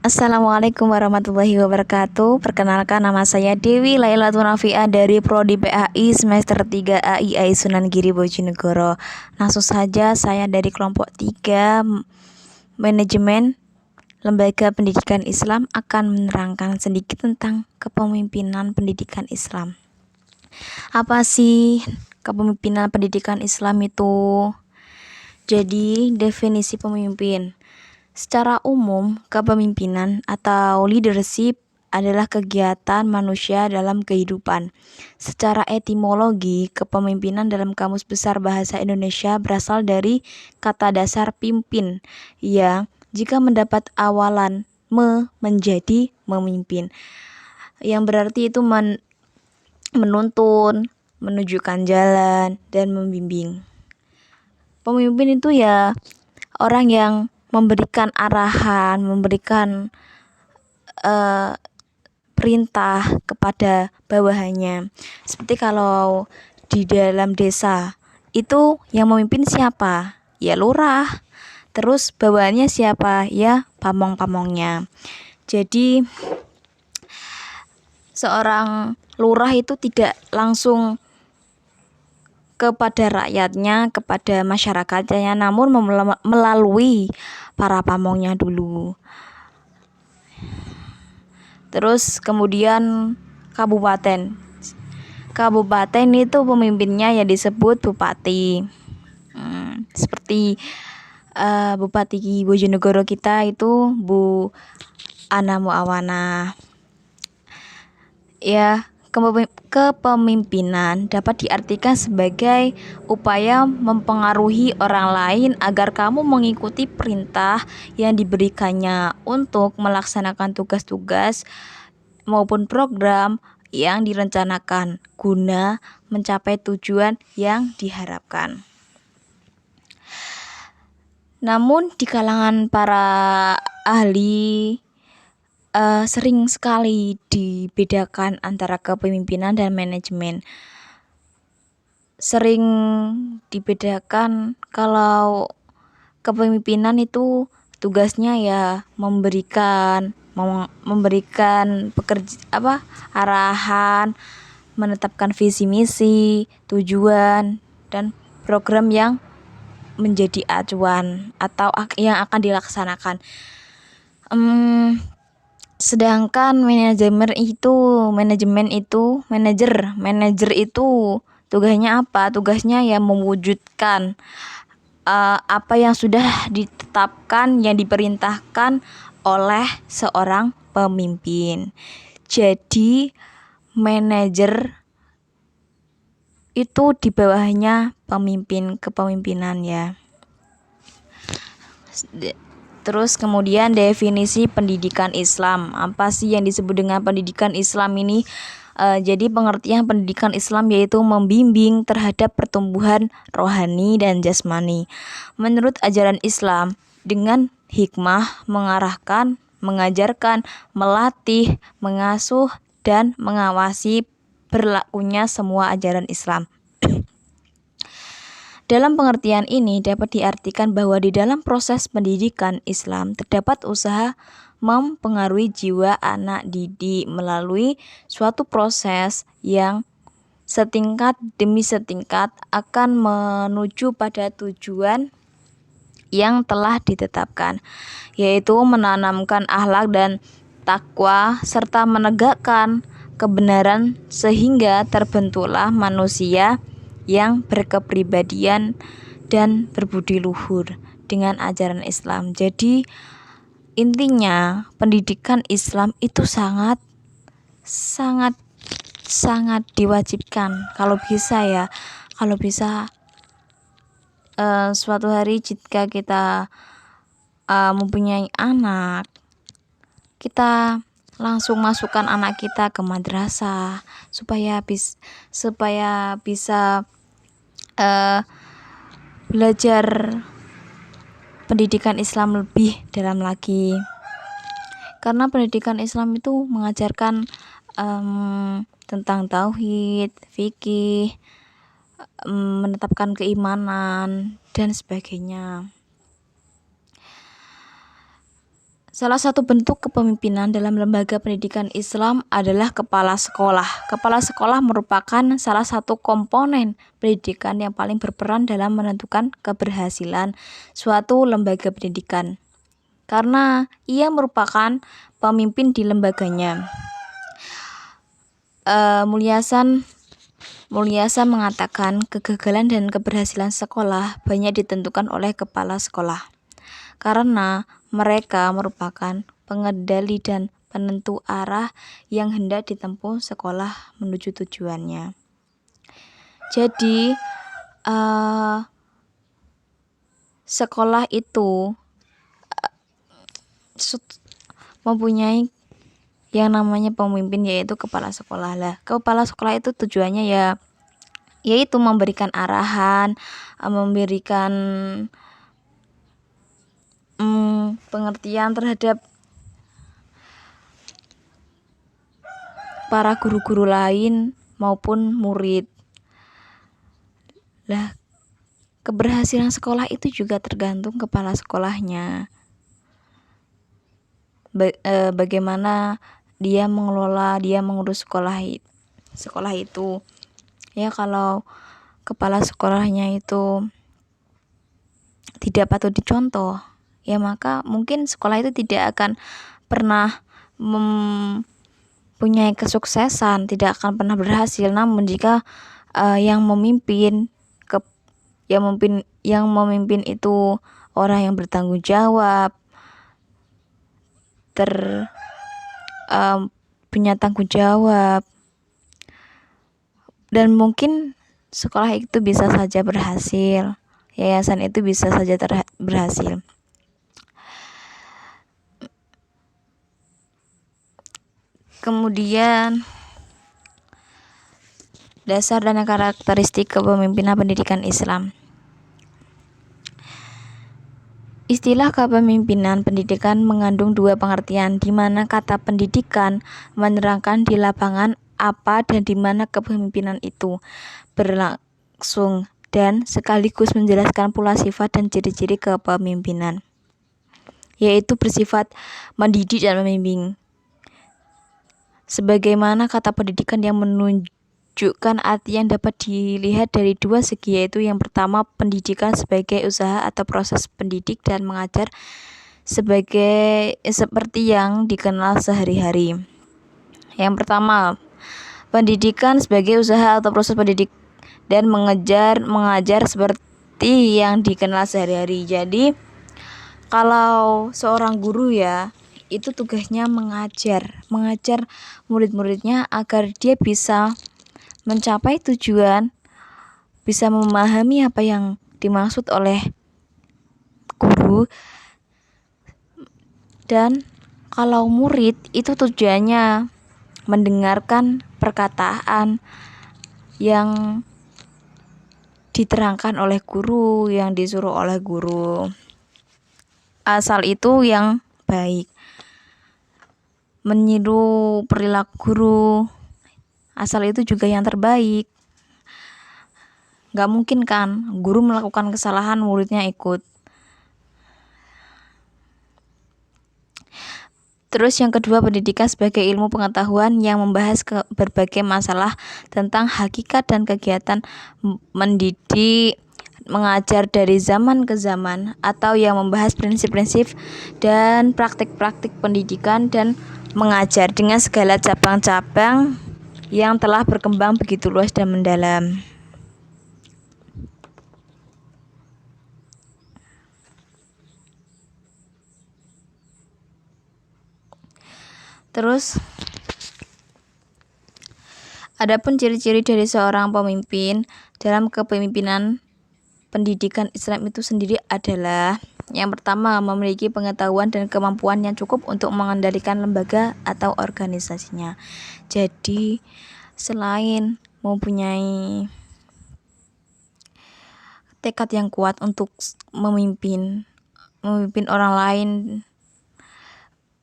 Assalamualaikum warahmatullahi wabarakatuh. Perkenalkan, nama saya Dewi Lailatul Nafiah dari Prodi PAI semester 3 AIAI Sunan Giri Bojonegoro. Langsung saja, saya dari kelompok 3 Manajemen Lembaga Pendidikan Islam akan menerangkan sedikit tentang kepemimpinan pendidikan Islam. Apa sih kepemimpinan pendidikan Islam itu? Jadi, definisi pemimpin. Secara umum, kepemimpinan atau leadership adalah kegiatan manusia dalam kehidupan. Secara etimologi, kepemimpinan dalam Kamus Besar Bahasa Indonesia berasal dari kata dasar pimpin yang jika mendapat awalan menjadi memimpin, yang berarti itu menuntun, menunjukkan jalan, dan membimbing. Pemimpin itu ya orang yang memberikan arahan, memberikan perintah kepada bawahannya. Seperti kalau di dalam desa itu yang memimpin siapa? Ya lurah. Terus bawahannya siapa? Ya pamong-pamongnya. Jadi seorang lurah itu tidak langsung kepada rakyatnya, kepada masyarakatnya, namun melalui para pamongnya dulu. Terus kemudian kabupaten. Kabupaten itu pemimpinnya ya disebut bupati. Seperti Bupati Bojonegoro kita itu Bu Ana Muawana. Ya, kepemimpinan dapat diartikan sebagai upaya mempengaruhi orang lain agar kamu mengikuti perintah yang diberikannya untuk melaksanakan tugas-tugas maupun program yang direncanakan guna mencapai tujuan yang diharapkan. Namun di kalangan para ahli sering sekali dibedakan antara kepemimpinan dan manajemen. Sering dibedakan kalau kepemimpinan itu tugasnya ya memberikan arahan, menetapkan visi misi, tujuan, dan program yang menjadi acuan atau yang akan dilaksanakan. Sedangkan manajer itu tugasnya apa? Tugasnya ya mewujudkan apa yang sudah ditetapkan, yang diperintahkan oleh seorang pemimpin. Jadi manajer itu di bawahnya pemimpin, kepemimpinan ya. Terus kemudian definisi pendidikan Islam. Apa sih yang disebut dengan pendidikan Islam ini? Jadi pengertian pendidikan Islam yaitu membimbing terhadap pertumbuhan rohani dan jasmani. Menurut ajaran Islam, dengan hikmah mengarahkan, mengajarkan, melatih, mengasuh, dan mengawasi berlakunya semua ajaran Islam. Dalam pengertian ini dapat diartikan bahwa di dalam proses pendidikan Islam terdapat usaha mempengaruhi jiwa anak didik melalui suatu proses yang setingkat demi setingkat akan menuju pada tujuan yang telah ditetapkan, yaitu menanamkan akhlak dan takwa serta menegakkan kebenaran sehingga terbentuklah manusia yang berkepribadian dan berbudi luhur dengan ajaran Islam. Jadi intinya pendidikan Islam itu sangat diwajibkan. Kalau bisa suatu hari jika kita mempunyai anak, kita langsung masukkan anak kita ke madrasah supaya bisa belajar pendidikan Islam lebih dalam lagi. Karena pendidikan Islam itu mengajarkan tentang tauhid, fikih, menetapkan keimanan dan sebagainya. Salah satu bentuk kepemimpinan dalam lembaga pendidikan Islam adalah kepala sekolah. Kepala sekolah merupakan salah satu komponen pendidikan yang paling berperan dalam menentukan keberhasilan suatu lembaga pendidikan, karena ia merupakan pemimpin di lembaganya. Mulyasan mengatakan kegagalan dan keberhasilan sekolah banyak ditentukan oleh kepala sekolah, karena mereka merupakan pengendali dan penentu arah yang hendak ditempuh sekolah menuju tujuannya. Jadi, sekolah itu mempunyai yang namanya pemimpin, yaitu kepala sekolah lah. Kepala sekolah itu tujuannya yaitu memberikan arahan, memberikan pengertian terhadap para guru-guru lain maupun murid. Lah, keberhasilan sekolah itu juga tergantung kepala sekolahnya. Bagaimana dia mengelola, dia mengurus sekolah itu. Ya, kalau kepala sekolahnya itu tidak patut dicontoh, ya maka mungkin sekolah itu tidak akan pernah mempunyai kesuksesan, tidak akan pernah berhasil. Namun jika yang memimpin itu orang yang bertanggung jawab, punya tanggung jawab, dan mungkin sekolah itu bisa saja berhasil, yayasan itu bisa saja berhasil. Kemudian dasar dan karakteristik kepemimpinan pendidikan Islam. Istilah kepemimpinan pendidikan mengandung dua pengertian, di mana kata pendidikan menerangkan di lapangan apa dan di mana kepemimpinan itu berlangsung, dan sekaligus menjelaskan pula sifat dan ciri-ciri kepemimpinan, yaitu bersifat mendidik dan membimbing. Sebagaimana kata pendidikan yang menunjukkan arti yang dapat dilihat dari dua segi, yaitu yang pertama, pendidikan sebagai usaha atau proses pendidik dan mengajar seperti yang dikenal sehari-hari. Yang pertama, pendidikan sebagai usaha atau proses pendidik dan mengajar seperti yang dikenal sehari-hari. Jadi, kalau seorang guru itu tugasnya mengajar murid-muridnya agar dia bisa mencapai tujuan, bisa memahami apa yang dimaksud oleh guru. Dan kalau murid itu tujuannya mendengarkan perkataan yang diterangkan oleh guru, yang disuruh oleh guru, asal itu yang baik. Meniru perilaku guru, asal itu juga yang terbaik. Gak mungkin kan guru melakukan kesalahan muridnya ikut. Terus yang kedua, pendidikan sebagai ilmu pengetahuan yang membahas berbagai masalah tentang hakikat dan kegiatan mendidik, mengajar dari zaman ke zaman, atau yang membahas prinsip-prinsip dan praktik-praktik pendidikan dan mengajar dengan segala cabang-cabang yang telah berkembang begitu luas dan mendalam. Terus, adapun ciri-ciri dari seorang pemimpin dalam kepemimpinan pendidikan Islam itu sendiri adalah: yang pertama, memiliki pengetahuan dan kemampuan yang cukup untuk mengendalikan lembaga atau organisasinya. Jadi, selain mempunyai tekad yang kuat untuk memimpin orang lain,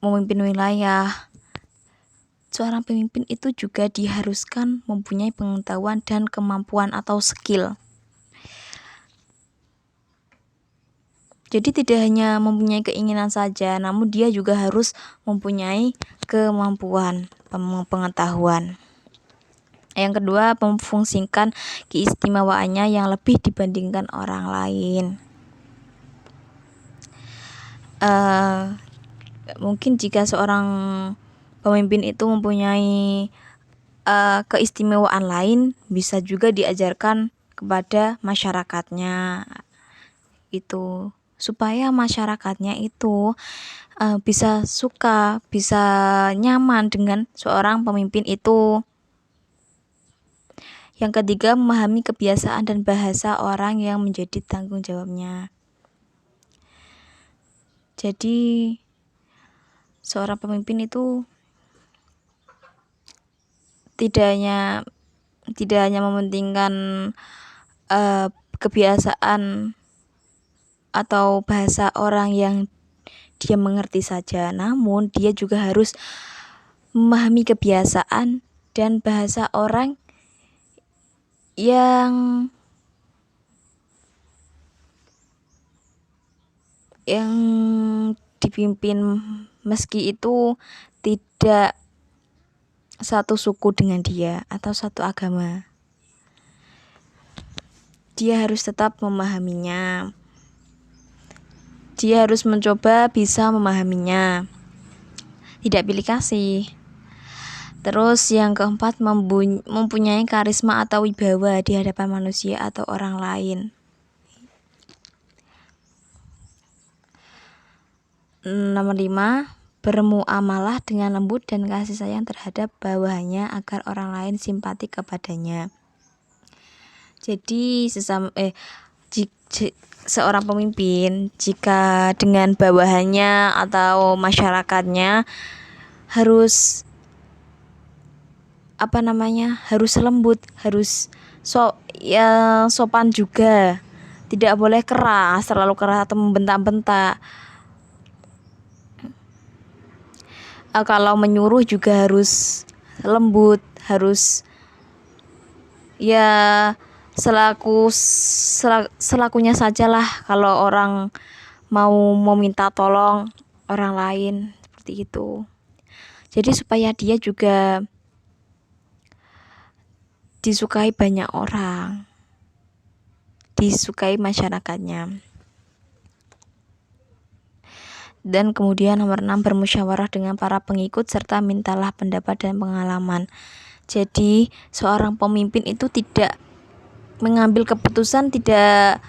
memimpin wilayah, seorang pemimpin itu juga diharuskan mempunyai pengetahuan dan kemampuan atau skill Jadi tidak hanya mempunyai keinginan saja, namun dia juga harus mempunyai kemampuan, pengetahuan. Yang kedua, memfungsikan keistimewaannya yang lebih dibandingkan orang lain. Mungkin jika seorang pemimpin itu mempunyai keistimewaan lain, bisa juga diajarkan kepada masyarakatnya itu, supaya masyarakatnya itu bisa suka, bisa nyaman dengan seorang pemimpin itu. Yang ketiga, memahami kebiasaan dan bahasa orang yang menjadi tanggung jawabnya. Jadi seorang pemimpin itu tidak hanya mementingkan kebiasaan atau bahasa orang yang dia mengerti saja, namun dia juga harus memahami kebiasaan dan bahasa orang yang dipimpin, meski itu tidak satu suku dengan dia atau satu agama. Dia harus tetap memahaminya. Dia harus mencoba bisa memahaminya. Tidak pilih kasih. Terus yang keempat, mempunyai karisma atau wibawa di hadapan manusia atau orang lain. Nomor 5, bermuamalah dengan lembut dan kasih sayang terhadap bawahannya agar orang lain simpati kepadanya. Jadi seorang pemimpin jika dengan bawahannya atau masyarakatnya harus harus lembut, harus sopan juga, tidak boleh terlalu keras atau membentak-bentak. Kalau menyuruh juga harus lembut, harus selakunya sajalah kalau orang mau meminta tolong orang lain, seperti itu. Jadi supaya dia juga disukai banyak orang, disukai masyarakatnya. Dan kemudian nomor 6, bermusyawarah dengan para pengikut serta mintalah pendapat dan pengalaman. Jadi seorang pemimpin itu tidak mengambil keputusan tidak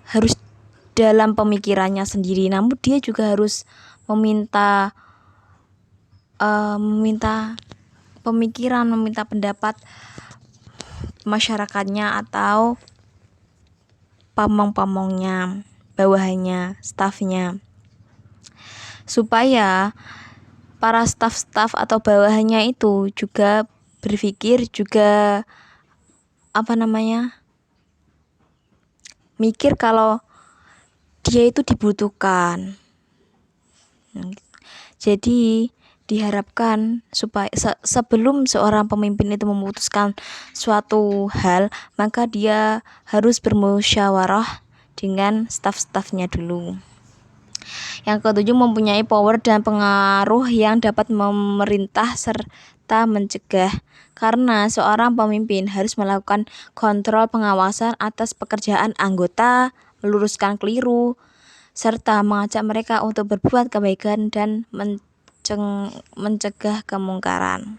harus dalam pemikirannya sendiri, namun dia juga harus meminta pemikiran, meminta pendapat masyarakatnya atau pamong-pamongnya, bawahannya, stafnya, supaya para staf atau bawahannya itu juga berpikir, juga mikir kalau dia itu dibutuhkan. Jadi diharapkan supaya sebelum seorang pemimpin itu memutuskan suatu hal, maka dia harus bermusyawarah dengan staf-stafnya dulu. Yang ketujuh, mempunyai power dan pengaruh yang dapat memerintah serta mencegah. Karena seorang pemimpin harus melakukan kontrol pengawasan atas pekerjaan anggota, meluruskan keliru, serta mengajak mereka untuk berbuat kebaikan dan mencegah kemungkaran.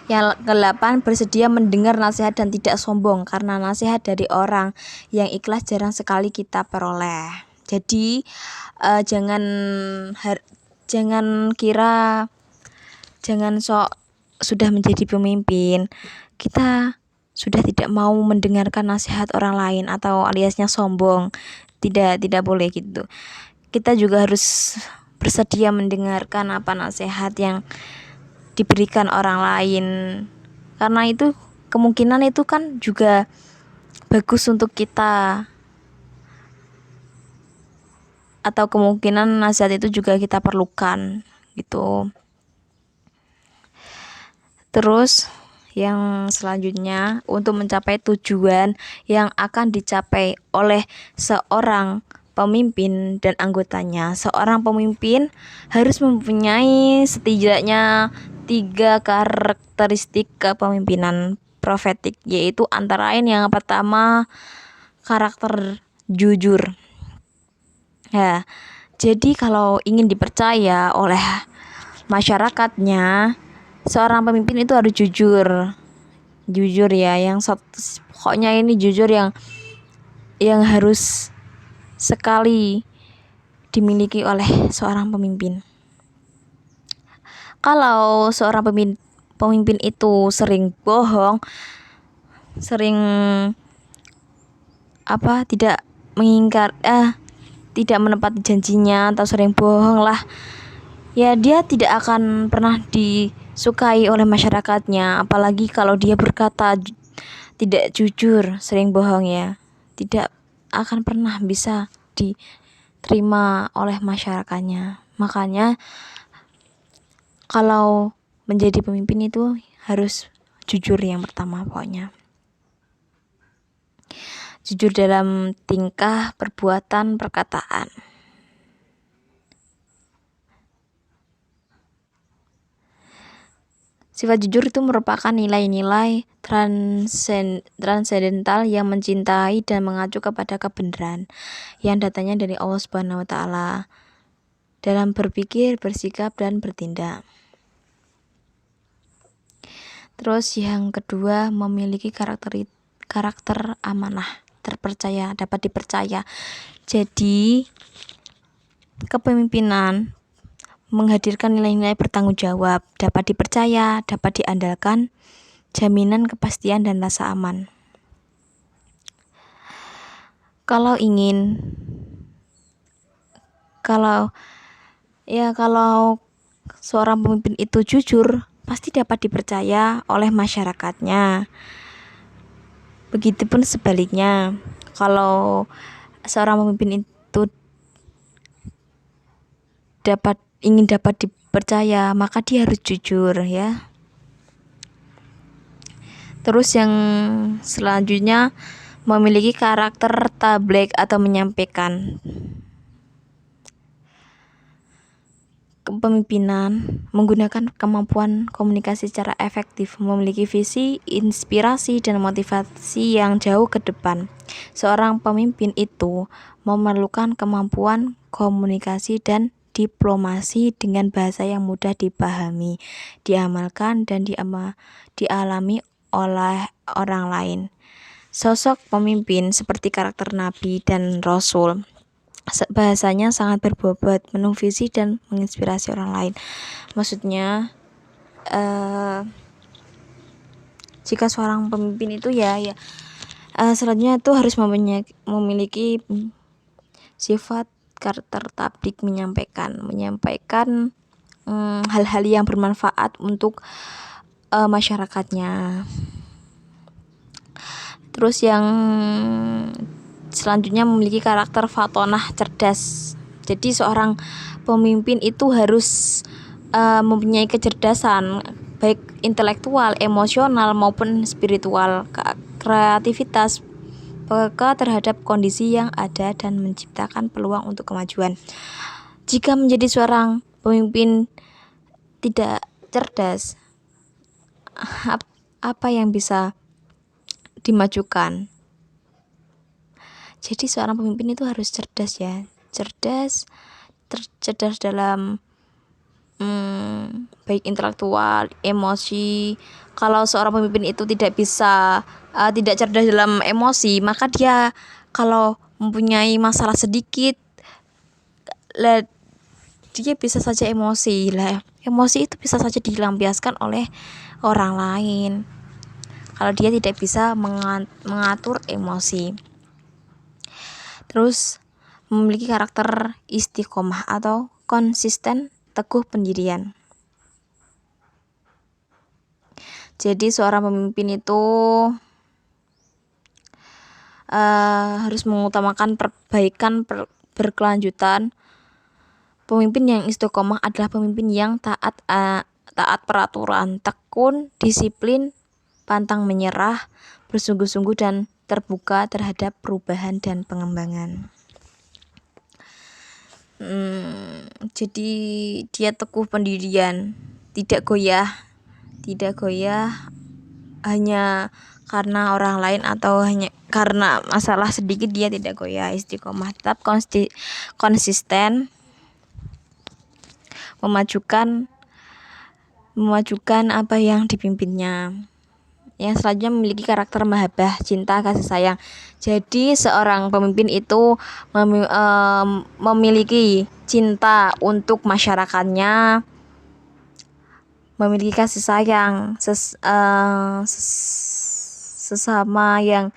Yang ke-8, bersedia mendengar nasihat dan tidak sombong, karena nasihat dari orang yang ikhlas jarang sekali kita peroleh. Jadi jangan sok sudah menjadi pemimpin kita sudah tidak mau mendengarkan nasihat orang lain atau aliasnya sombong. Tidak boleh gitu. Kita juga harus bersedia mendengarkan apa nasihat yang diberikan orang lain, karena itu kemungkinan itu kan juga bagus untuk kita, atau kemungkinan nasihat itu juga kita perlukan gitu. Terus yang selanjutnya, untuk mencapai tujuan yang akan dicapai oleh seorang pemimpin dan anggotanya, seorang pemimpin harus mempunyai setidaknya 3 karakteristik kepemimpinan profetik, yaitu antara lain yang pertama karakter jujur. Ya, jadi kalau ingin dipercaya oleh masyarakatnya, seorang pemimpin itu harus jujur ya, pokoknya ini jujur yang harus sekali dimiliki oleh seorang pemimpin. Kalau seorang pemimpin itu sering bohong, sering tidak menepati janjinya atau sering bohong lah, ya dia tidak akan pernah disukai oleh masyarakatnya. Apalagi kalau dia berkata tidak jujur, sering bohong ya, tidak akan pernah bisa diterima oleh masyarakatnya. Makanya kalau menjadi pemimpin itu harus jujur yang pertama, pokoknya jujur dalam tingkah, perbuatan, perkataan. Sifat jujur itu merupakan nilai-nilai transendental yang mencintai dan mengacu kepada kebenaran yang datangnya dari Allah Subhanahu wa taala dalam berpikir, bersikap, dan bertindak. Terus yang kedua, memiliki karakter amanah, terpercaya, dapat dipercaya. Jadi kepemimpinan menghadirkan nilai-nilai bertanggung jawab, dapat dipercaya, dapat diandalkan, jaminan kepastian dan rasa aman. Kalau seorang pemimpin itu jujur, pasti dapat dipercaya oleh masyarakatnya. Begitupun sebaliknya, kalau seorang pemimpin itu ingin dapat dipercaya, maka dia harus jujur ya. Terus yang selanjutnya, memiliki karakter tabligh atau menyampaikan. Kepemimpinan menggunakan kemampuan komunikasi secara efektif, memiliki visi, inspirasi, dan motivasi yang jauh ke depan. Seorang pemimpin itu memerlukan kemampuan komunikasi dan diplomasi dengan bahasa yang mudah dipahami, diamalkan, dan dialami oleh orang lain. Sosok pemimpin seperti karakter nabi dan rasul, bahasanya sangat berbobot, penuh visi, dan menginspirasi orang lain. Maksudnya jika seorang pemimpin itu selanjutnya itu harus memiliki sifat karakter tabligh, menyampaikan hal-hal yang bermanfaat untuk masyarakatnya. Terus yang selanjutnya, memiliki karakter fatonah, cerdas. Jadi seorang pemimpin itu harus mempunyai kecerdasan baik intelektual, emosional, maupun spiritual, kreativitas, peka terhadap kondisi yang ada, dan menciptakan peluang untuk kemajuan. Jika menjadi seorang pemimpin tidak cerdas, apa yang bisa dimajukan? Jadi seorang pemimpin itu harus cerdas ya, cerdas dalam baik intelektual, emosi. Kalau seorang pemimpin itu tidak cerdas dalam emosi, maka dia kalau mempunyai masalah sedikit, dia bisa saja emosi lah. Emosi itu bisa saja dilampiaskan oleh orang lain kalau dia tidak bisa mengatur emosi. Terus memiliki karakter istiqomah atau konsisten, teguh pendirian. Jadi seorang pemimpin itu harus mengutamakan perbaikan berkelanjutan. Pemimpin yang istiqomah adalah pemimpin yang taat peraturan, tekun, disiplin, pantang menyerah, bersungguh-sungguh dan terbuka terhadap perubahan dan pengembangan. Jadi dia teguh pendirian, tidak goyah hanya karena orang lain atau hanya karena masalah sedikit. Dia tidak goyah, istiqomah, tetap konsisten memajukan apa yang dipimpinnya. Yang selanjutnya memiliki karakter mahabbah, cinta, kasih sayang. Jadi seorang pemimpin itu memiliki cinta untuk masyarakatnya, memiliki kasih sayang sesama yang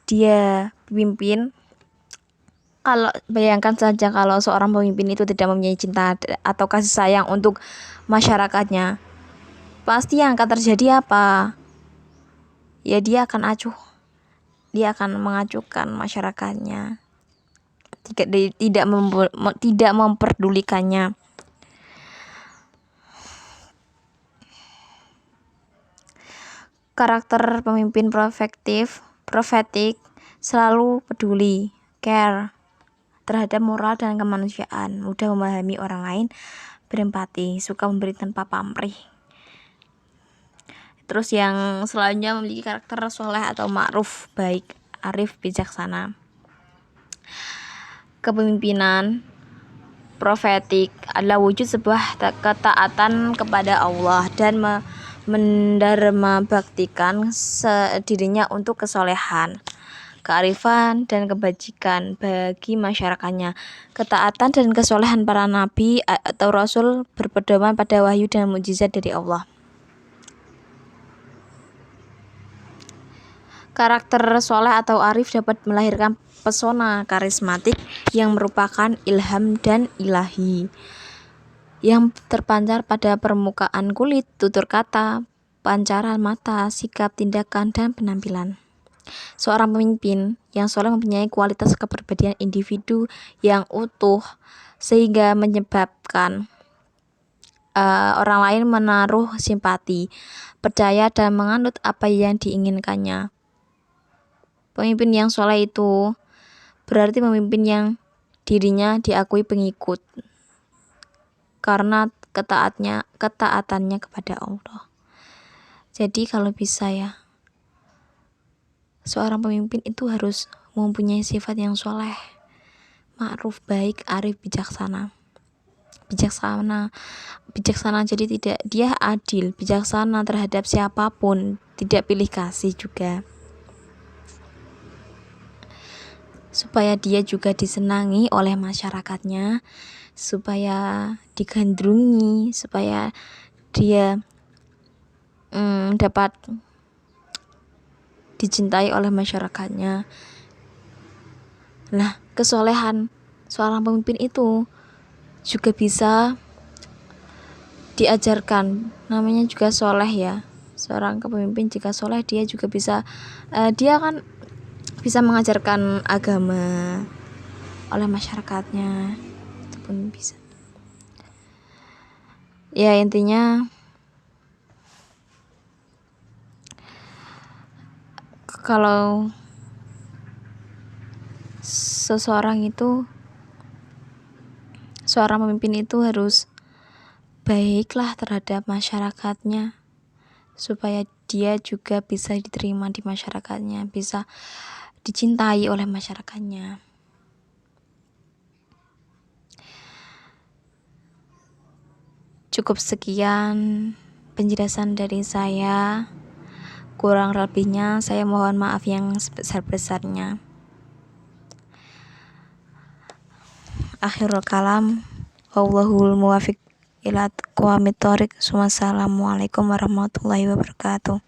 dia pimpin. Kalau bayangkan saja kalau seorang pemimpin itu tidak mempunyai cinta atau kasih sayang untuk masyarakatnya, pasti yang akan terjadi apa? Ya dia akan mengacuhkan masyarakatnya, tidak memperdulikannya. Karakter pemimpin profetik selalu peduli, care terhadap moral dan kemanusiaan, mudah memahami orang lain, berempati, suka memberi tanpa pamrih. Terus yang selanjutnya memiliki karakter soleh atau ma'ruf, baik, arif, bijaksana. Kepemimpinan profetik adalah wujud sebuah ketaatan kepada Allah dan mendarma baktikan dirinya untuk kesolehan, kearifan dan kebajikan bagi masyarakatnya. Ketaatan dan kesolehan para nabi atau rasul berpedoman pada wahyu dan mukjizat dari Allah. Karakter soleh atau arif dapat melahirkan pesona karismatik yang merupakan ilham dan ilahi, yang terpancar pada permukaan kulit, tutur kata, pancaran mata, sikap, tindakan, dan penampilan. Seorang pemimpin yang soleh mempunyai kualitas kepribadian individu yang utuh sehingga menyebabkan orang lain menaruh simpati, percaya, dan menganut apa yang diinginkannya. Pemimpin yang soleh itu berarti pemimpin yang dirinya diakui pengikut karena ketaatannya kepada Allah. Jadi kalau bisa ya, seorang pemimpin itu harus mempunyai sifat yang soleh, ma'ruf, baik, arif, bijaksana. Jadi dia adil, bijaksana terhadap siapapun, tidak pilih kasih juga, supaya dia juga disenangi oleh masyarakatnya, supaya digandrungi, supaya dia dapat dicintai oleh masyarakatnya. Nah, kesolehan seorang pemimpin itu juga bisa diajarkan, namanya juga soleh ya. Seorang kepemimpin jika soleh, dia juga bisa dia kan bisa mengajarkan agama oleh masyarakatnya, itu pun bisa. Ya intinya kalau seorang pemimpin itu harus baiklah terhadap masyarakatnya, supaya dia juga bisa diterima di masyarakatnya, bisa dicintai oleh masyarakatnya. Cukup sekian penjelasan dari saya. Kurang lebihnya saya mohon maaf yang sebesar-besarnya. Akhirul kalam, wallahul muwafiq ila aqwamit thoriq. Wassalamualaikum warahmatullahi wabarakatuh.